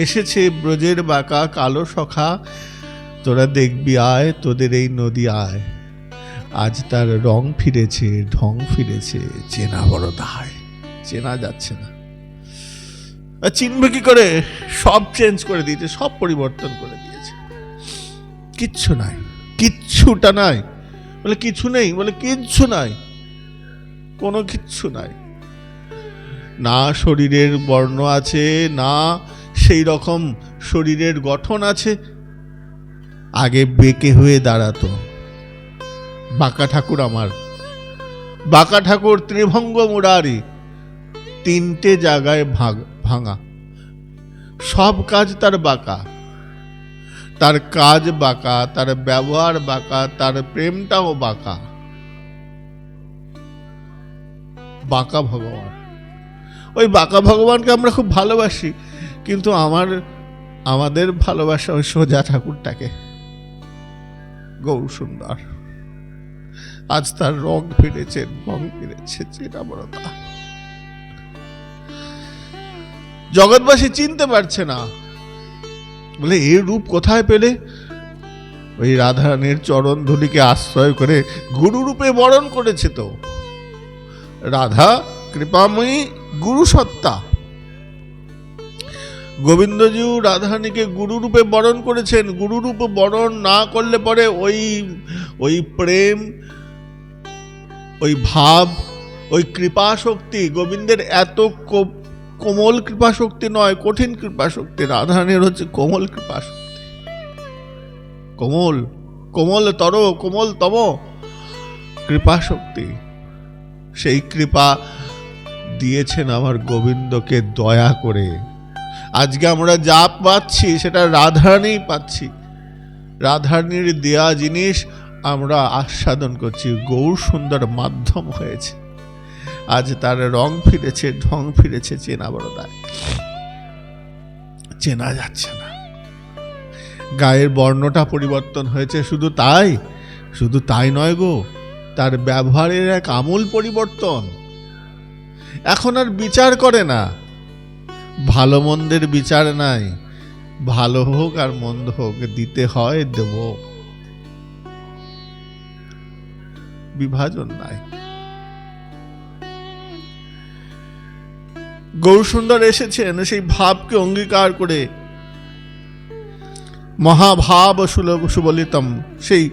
এসেছে ব্রজের বাঁকা কালো সখা, তোরা দেখবি আয়, তোদের এই নদী আয়। আজ তার রং ফিরেছে, ঢং ফিরেছে, চেনা বড় দায়। চেনা যাচ্ছে না। চিনবে কি করে? সব চেঞ্জ করে দিয়েছে, সব পরিবর্তন করে দিয়েছে। কিচ্ছু নাই, কিচ্ছুটা নাই। বলে কিছু নেই, বলে কিচ্ছু নাই, কোনো কিচ্ছু নাই। না শরীরের বর্ণ আছে, না সেই রকম শরীরের গঠন আছে। আগে বেঁকে হয়ে দাঁড়াতো। বাঁকা ঠাকুর আমার, বাঁকা ঠাকুর ত্রিভঙ্গ মুরারি, তিনটে জায়গায় ভাঙা। সব কাজ তার বাঁকা, তার কাজ বাঁকা, তার ব্যবহার বাঁকা, তার প্রেমটাও বাঁকা। বাঁকা ভগবান। ওই বাঁকা ভগবানকে আমরা খুব ভালোবাসি, কিন্তু আমাদের ভালোবাসা ওই সোজা ঠাকুরটাকে। গৌর সুন্দর আজ তার রং ফিরেছে, ঢং ফিরেছে, চেনা বড়তা। জগৎবাসী চিনতে পারছে না, বলে এর রূপ কোথায় পেলে? ওই রাধারানীর চরণ ধুলিকে আশ্রয় করে গুরু রূপে বরণ করেছে তো। রাধা কৃপাময়ী গুরু সত্তা। গোবিন্দজিউ রাধারানীকে গুরু রূপে বরণ করেছেন। গুরু রূপে বরণ না করলে পরে ওই প্রেম, ওই ভাব, ওই কৃপা শক্তি, গোবিন্দের এত কোমল কৃপা শক্তি নয়, কঠিন কৃপা শক্তি। রাধারানীর হচ্ছে কোমল কৃপা শক্তি। কোমল, কোমলতর, কোমলতম কৃপা শক্তি। সেই কৃপা দিয়েছেন আমার গোবিন্দকে দয়া করে। আজকে আমরা যা পাচ্ছি সেটা রাধারানী পাচ্ছি। রাধারানীর দেয়া জিনিস আমরা আস্বাদন করছি। গৌর সুন্দর মাধ্যম হয়েছে। আজ তার রং ফিরেছে, ঢং ফিরেছে, চেনা বড় দায়। চেনা যাচ্ছে না। গায়ের বর্ণটা পরিবর্তন হয়েছে, শুধু তাই নয় গো, তার ব্যবহারের এক আমূল পরিবর্তন। এখন আর বিচার করে না, ভালো মন্দের বিচার নাই। ভালো হোক আর মন্দ হোক, দিতে হয় দেব, বিভাজন নাই। গৌরসুন্দর এসেছেন সেই ভাবকে অঙ্গীকার করে। মহাভাব সুবলিতম, সেই